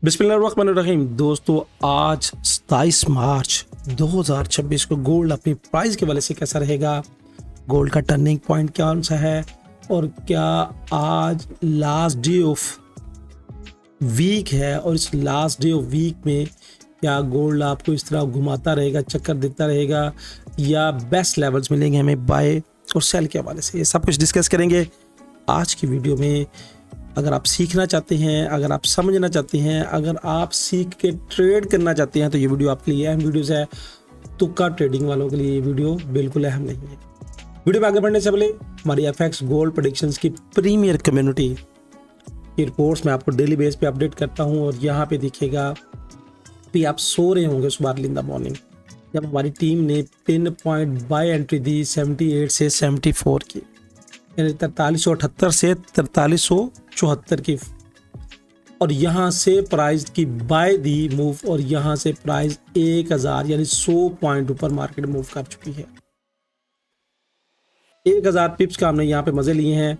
बिस्मिल्लाहिर्रहमानिर्रहीम। दोस्तों, आज 27 मार्च 2026 को गोल्ड अपनी प्राइस के वाले से कैसा रहेगा, गोल्ड का टर्निंग पॉइंट कौन सा है और क्या आज लास्ट डे ऑफ वीक है और इस लास्ट डे ऑफ वीक में क्या गोल्ड आपको इस तरह घुमाता रहेगा, चक्कर देता रहेगा या बेस्ट लेवल्स मिलेंगे हमें बाय और सेल के हवाले से, ये सब कुछ डिस्कस करेंगे आज की वीडियो में। अगर आप सीखना चाहते हैं, अगर आप समझना चाहते हैं, अगर आप सीख के ट्रेड करना चाहते हैं तो ये वीडियो आपके लिए अहम वीडियोस है। तुक्का ट्रेडिंग वालों के लिए ये वीडियो बिल्कुल अहम नहीं है। वीडियो में आगे बढ़ने से पहले हमारी एफएक्स गोल्ड प्रेडिक्शंस की प्रीमियर कम्युनिटी की रिपोर्ट्स मैं आपको डेली बेस पे अपडेट करता हूँ और यहाँ पे दिखेगा भी आप सो रहे होंगे सुबह अर्ली इन द मॉर्निंग जब हमारी टीम ने पिन पॉइंट बाय एंट्री दी 78 से 74 की, यानी 4378 से 4374 की, और यहाँ से प्राइस की बाय दी मूव और यहाँ से प्राइस 1000 यानी 100 पॉइंट ऊपर मार्केट मूव कर चुकी है। 1000 पिप्स का हमने यहाँ पे मजे लिए हैं।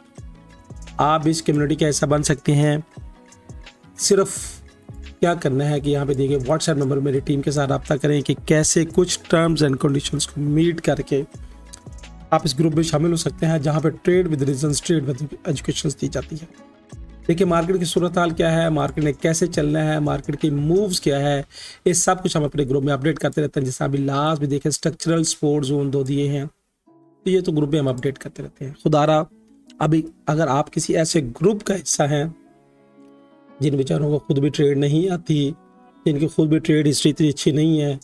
आप इस कम्युनिटी का हिस्सा बन सकते हैं। सिर्फ क्या करना है कि यहाँ पे देखिए व्हाट्सएप नंबर मेरी टीम के साथ रब्ता करें कि कैसे कुछ टर्म्स एंड कंडीशंस को मीट करके आप इस ग्रुप में शामिल हो सकते हैं जहाँ पे trade with reasons, trade with education दी जाती है। देखिए मार्केट की सूरत हाल क्या है, मार्केट ने कैसे चलना है, मार्केट की मूव्स क्या है, ये सब कुछ हम अपने ग्रुप में अपडेट करते रहते हैं। जैसे अभी लास्ट भी देखे स्ट्रक्चरल सपोर्ट जोन 2 दिए हैं, तो ये तो ग्रुप में हम अपडेट करते रहते हैं। खुदारा अभी अगर आप किसी ऐसे ग्रुप का हिस्सा हैं जिन बेचारों को खुद भी ट्रेड नहीं आती, जिनकी खुद भी ट्रेड हिस्ट्री इतनी अच्छी नहीं है,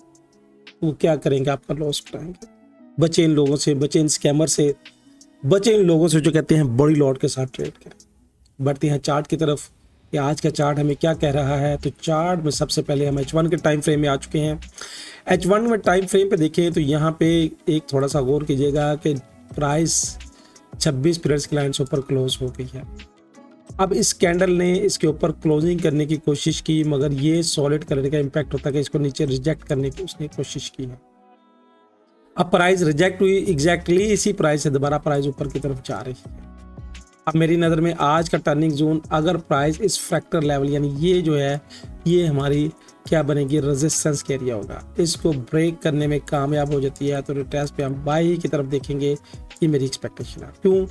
वो क्या करेंगे, आपका लॉस उठाएंगे। बचे इन लोगों से, बचे इन स्कैमर से, बचे इन लोगों से जो कहते हैं बड़ी लॉट के साथ ट्रेड करें। बढ़ते हैं चार्ट की तरफ कि आज का चार्ट हमें क्या कह रहा है। तो चार्ट में सबसे पहले हम H1 के टाइम फ्रेम में आ चुके हैं। H1 में टाइम फ्रेम पे देखें तो यहाँ पे एक थोड़ा सा गौर कीजिएगा कि प्राइस 26 पीरियड्स की लाइन से ऊपर क्लोज हो गई है। अब इस कैंडल ने इसके ऊपर क्लोजिंग करने की कोशिश की, मगर ये सॉलिड कलर का इम्पैक्ट होता है कि इसको नीचे रिजेक्ट करने की उसने कोशिश की है। अब प्राइस रिजेक्ट हुई, एग्जैक्टली इसी प्राइस से दोबारा प्राइस ऊपर की तरफ जा रही है। अब मेरी नज़र में आज का टर्निंग जोन, अगर प्राइस इस फ्रैक्टर लेवल यानी ये जो है ये हमारी क्या बनेगी, रेजिस्टेंस का एरिया होगा, इसको ब्रेक करने में कामयाब हो जाती है तो रिट्रेस पे हम बाई की तरफ देखेंगे। ये मेरी एक्सपेक्टेशन है। क्यों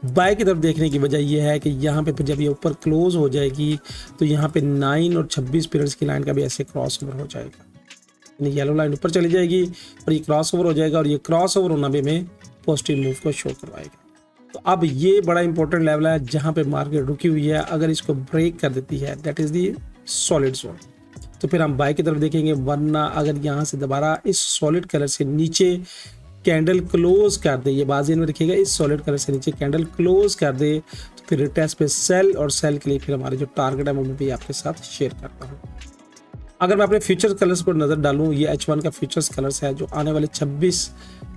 बाय की तरफ देखने की वजह यह है कि यहाँ पे जब ये ऊपर क्लोज हो जाएगी तो यहाँ पे 9 और 26 पीरियड्स की लाइन का भी ऐसे क्रॉस ओवर हो जाएगा, यानी येलो लाइन ऊपर चली जाएगी और ये क्रॉस ओवर हो जाएगा और ये क्रॉस ओवर होना भी हमें पॉजिटिव मूव को शो करवाएगा। तो अब ये बड़ा इंपॉर्टेंट लेवल है जहाँ पे मार्केट रुकी हुई है। अगर इसको ब्रेक कर देती है that is the solid zone, तो फिर हम बाय की तरफ देखेंगे। वरना अगर यहाँ से दोबारा इस सॉलिड कलर से नीचे कैंडल क्लोज कर दे, ये बात ध्यान में रखिएगा, इस सॉलिड कलर से नीचे कैंडल क्लोज कर दे तो फिर रिटेस्ट पे सेल, और सेल के लिए फिर हमारे जो टारगेट है वो मैं भी आपके साथ शेयर करता हूँ। अगर मैं अपने फ्यूचर कलर्स पर नज़र डालूँ, ये H1 का फ्यूचर्स कलर्स है जो आने वाले 26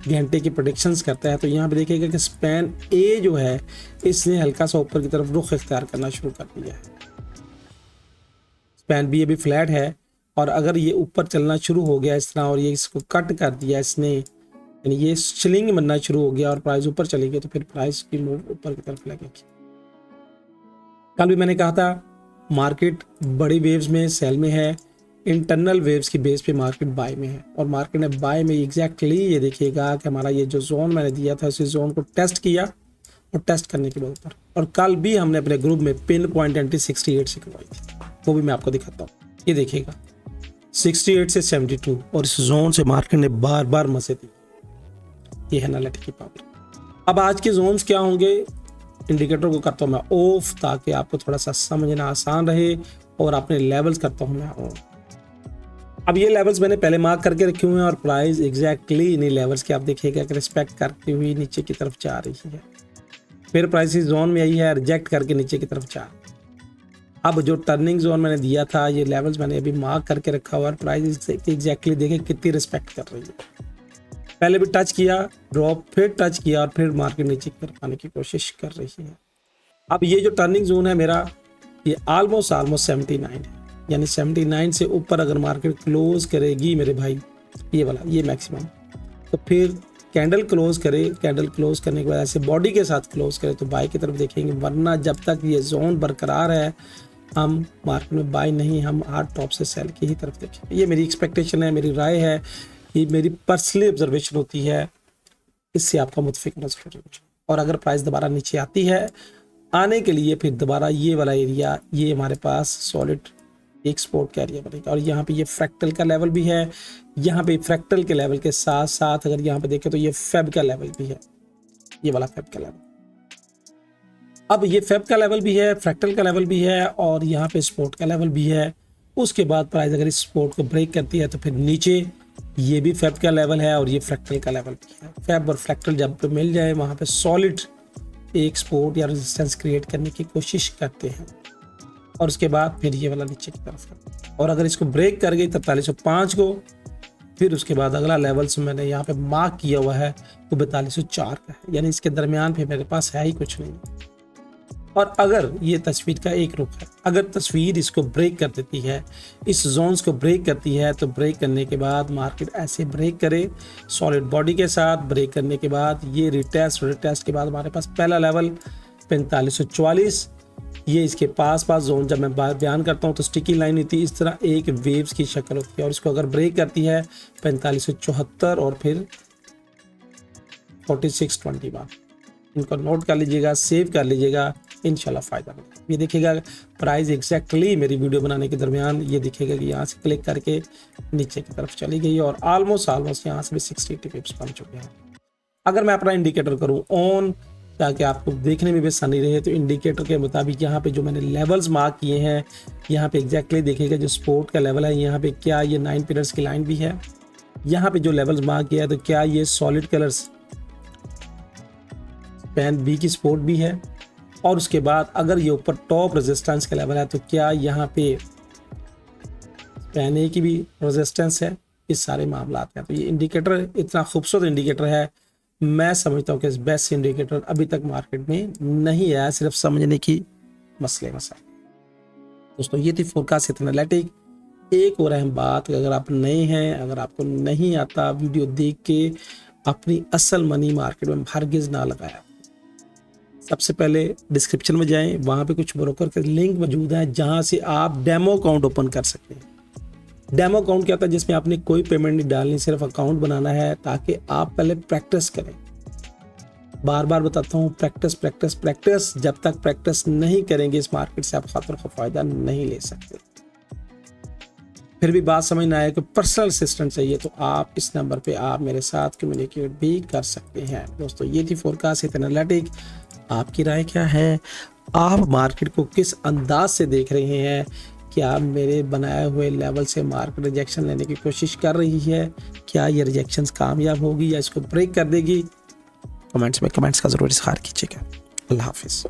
घंटे की प्रेडिक्शंस करता है। तो यहाँ पे देखिएगा कि स्पैन ए जो है इसने हल्का सा ऊपर की तरफ रुख इख्तियार करना शुरू कर दिया है। स्पैन बी अभी फ्लैट है और अगर ये ऊपर चलना शुरू हो गया इस तरह और ये इसको कट कर दिया इसने, यानी ये स्लिंग बनना शुरू हो गया और प्राइस ऊपर चली गई, तो फिर प्राइस की मूव ऊपर की तरफ लगेगी। कल भी मैंने कहा था मार्केट बड़ी वेव्स में सेल में है, इंटरनल वेव्स की बेस पे मार्केट बाय में है और मार्केट ने बाय में एग्जैक्टली ये देखिएगा कि हमारा ये जो जोन मैंने दिया था उसी जोन को टेस्ट किया और टेस्ट करने के बाद ऊपर, और कल भी हमने अपने ग्रुप में पिन पॉइंट एंट्री 68 से करवाई थी, वो भी मैं आपको दिखाता हूँ। ये देखिएगा 68 से 72 और इस जोन से मार्केट ने बार बार मजे दी। ये है एनालिटिक की पावर। अब आज के जोन्स क्या होंगे, इंडिकेटर को करता हूँ मैं ऑफ ताकि आपको थोड़ा सा समझना आसान रहे, और अपने लेवल्स करता हूँ मैं ऑन। अब ये लेवल्स मैंने पहले मार्क करके रखे हुए हैं और प्राइस एग्जैक्टली इन्हीं लेवल्स के आप देखिएगा कि रिस्पेक्ट करती हुई नीचे की तरफ जा रही है। फिर प्राइस इस जोन में आई है, रिजेक्ट करके नीचे की तरफ जा। अब जो टर्निंग जोन मैंने दिया था ये लेवल्स मैंने अभी मार्क करके रखा हुआ और प्राइस एग्जैक्टली देखें कितनी रिस्पेक्ट कर रही है। पहले भी टच किया ड्रॉप, फिर टच किया और फिर मार्केट नीचे की तरफ आने की कोशिश कर रही है। अब ये जो टर्निंग जोन है मेरा, ये ऑलमोस्ट 79 है, यानी 79 से ऊपर अगर मार्केट क्लोज करेगी मेरे भाई, ये वाला ये मैक्सिमम, तो फिर कैंडल क्लोज करे, कैंडल क्लोज करने के बाद ऐसे बॉडी के साथ क्लोज करे तो बाय की तरफ देखेंगे। वरना जब तक ये जोन बरकरार है हम मार्केट में बाय नहीं, हम हार्ड टॉप से सेल की ही तरफ देखेंगे। ये मेरी एक्सपेक्टेशन है, मेरी राय है, ये मेरी पर्सनली ऑब्जर्वेशन होती है, इससे आपका मुतफिक होना जरूरी है। और अगर प्राइस दोबारा नीचे आती है, आने के लिए फिर दोबारा ये वाला एरिया, ये हमारे पास सॉलिड एक सपोर्ट का एरिया बनेगा। और यहाँ पे ये फ्रैक्टल का लेवल भी है, यहाँ पे फ्रैक्टल के लेवल के साथ साथ अगर यहाँ पे देखें तो ये फेब का लेवल भी है, ये वाला फेब का लेवल। अब ये फेब का लेवल भी है, फ्रैक्टल का लेवल भी है, और यहाँ पे सपोर्ट का लेवल भी है। उसके बाद प्राइस अगर इस सपोर्ट को ब्रेक करती है तो फिर नीचे ये भी फेब का लेवल है और ये फ्रैक्टल का लेवल भी है। फेब और फ्रैक्टल जब पे मिल जाए वहाँ पे सॉलिड एक सपोर्ट या रेजिस्टेंस क्रिएट करने की कोशिश करते हैं, और उसके बाद फिर ये वाला नीचे की तरफ है। और अगर इसको ब्रेक कर गई 4305 को, फिर उसके बाद अगला लेवल से मैंने यहाँ पे मार्क किया हुआ है वो 4204 का है, यानी इसके दरमियान पे मेरे पास है ही कुछ नहीं। और अगर ये तस्वीर का एक रुख है, अगर तस्वीर इसको ब्रेक कर देती है, इस जोन्स को ब्रेक करती है, तो ब्रेक करने के बाद मार्केट ऐसे ब्रेक करे सॉलिड बॉडी के साथ, ब्रेक करने के बाद ये रिटेस्ट के बाद हमारे पास पहला लेवल 4544, ये इसके पास जोन जब मैं बयान करता हूँ तो स्टिकी लाइन होती है, इस तरह एक वेव्स की शक्ल होती है, और इसको अगर ब्रेक करती है 4574 और फिर 4621, इनको नोट कर लीजिएगा, सेव कर लीजिएगा, इंशाल्लाह फ़ायदा मिलेगा। ये देखिएगा प्राइस एग्जैक्टली मेरी वीडियो बनाने के दरमियान ये दिखेगा कि यहाँ से क्लिक करके नीचे की तरफ चली गई और ऑलमोस्ट यहाँ से भी 60 पिप्स बन चुके हैं। अगर मैं अपना इंडिकेटर करूँ ऑन, ताकि आपको देखने में भी आसानी रहे, तो इंडिकेटर के मुताबिक यहाँ पे जो मैंने लेवल्स मार्क किए हैं, यहाँ पे एग्जैक्टली देखिएगा जो सपोर्ट का लेवल है, यहाँ पे क्या ये 9 पीरियड्स की लाइन भी है, यहाँ पे जो लेवल्स मार्क किया है तो क्या ये सॉलिड कलर्स पैन बी की सपोर्ट भी है, और उसके बाद अगर ये ऊपर टॉप रेजिस्टेंस का लेवल है तो क्या यहाँ पे पैन ए की भी रेजिस्टेंस है, इस सारे मामला हैं। तो ये इंडिकेटर इतना खूबसूरत इंडिकेटर है, मैं समझता हूँ कि बेस्ट इंडिकेटर अभी तक मार्केट में नहीं आया, सिर्फ समझने की मसले दोस्तों। ये थी फोरकास्ट एनालिटिक। एक और अहम बात, अगर आप नए हैं, अगर आपको नहीं आता वीडियो देख के अपनी असल मनी मार्केट में हरगिज़ ना लगाया, सबसे पहले डिस्क्रिप्शन में जाएं, वहाँ पे कुछ ब्रोकर के लिंक मौजूद हैं जहाँ से आप डेमो अकाउंट ओपन कर सकते हैं। डेमो अकाउंट क्या होता है, जिसमें आपने कोई पेमेंट नहीं डालनी, सिर्फ अकाउंट बनाना है, ताकि आप पहले प्रैक्टिस करें। बार बार बताता हूँ, प्रैक्टिस प्रैक्टिस प्रैक्टिस। जब तक प्रैक्टिस नहीं करेंगे इस मार्केट से आप खातिर का फ़ायदा नहीं ले सकते। फिर भी बात समझ ना आए कि पर्सनल असिस्टेंट चाहिए तो आप इस नंबर पे आप मेरे साथ कम्युनिकेट भी कर सकते हैं। दोस्तों ये थी फोरकास्ट एनालिटिक। आपकी राय क्या है? आप मार्केट को किस अंदाज से देख रहे हैं? क्या मेरे बनाए हुए लेवल से मार्केट रिजेक्शन लेने की कोशिश कर रही है? क्या ये रिजेक्शंस कामयाब होगी या इसको ब्रेक कर देगी? कमेंट्स में कमेंट्स का ज़रूर इज़हार कीजिएगा। अल्लाह हाफिज़।